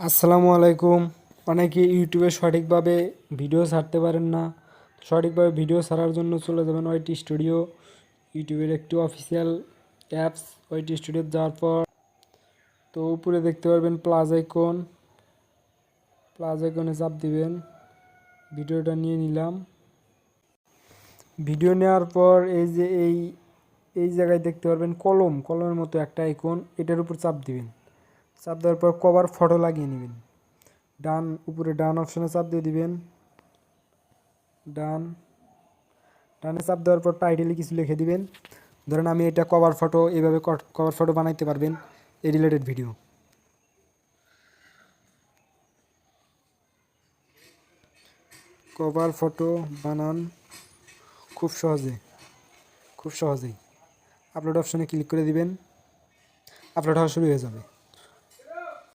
আসসালামু আলাইকুম। অনেকে ইউটিউবে সঠিকভাবে ভিডিও ছাড়তে পারেন না। সঠিকভাবে ভিডিও ছাড়ার জন্য চলে যাবেন ওয়াইটি স্টুডিও, ইউটিউবের একটি অফিসিয়াল অ্যাপস। ওয়াইটি স্টুডিও যাওয়ার পর তো উপরে দেখতে পারবেন প্লাস আইকনে চাপ দিবেন। ভিডিওটা নিয়ে নিলাম। ভিডিও নেওয়ার পর এই যে এই জায়গায় দেখতে পারবেন কলমের মতো একটা আইকন, এটার উপর চাপ দিবেন। চাপ দেওয়ার পর কভার ফটো লাগিয়ে নেবেন। উপরে ডান অপশনে চাপ দিয়ে দিবেন। ডানে চাপ দেওয়ার পর টাইটেলে কিছু লিখে দিবেন। ধরেন আমি এটা কভার ফটো, এইভাবে কভার ফটো বানাইতে পারবেন এই রিলেটেড ভিডিও। কভার ফটো বানান খুব সহজেই আপলোড অপশনে ক্লিক করে দিবেন। আপলোড হওয়া শুরু হয়ে যাবে।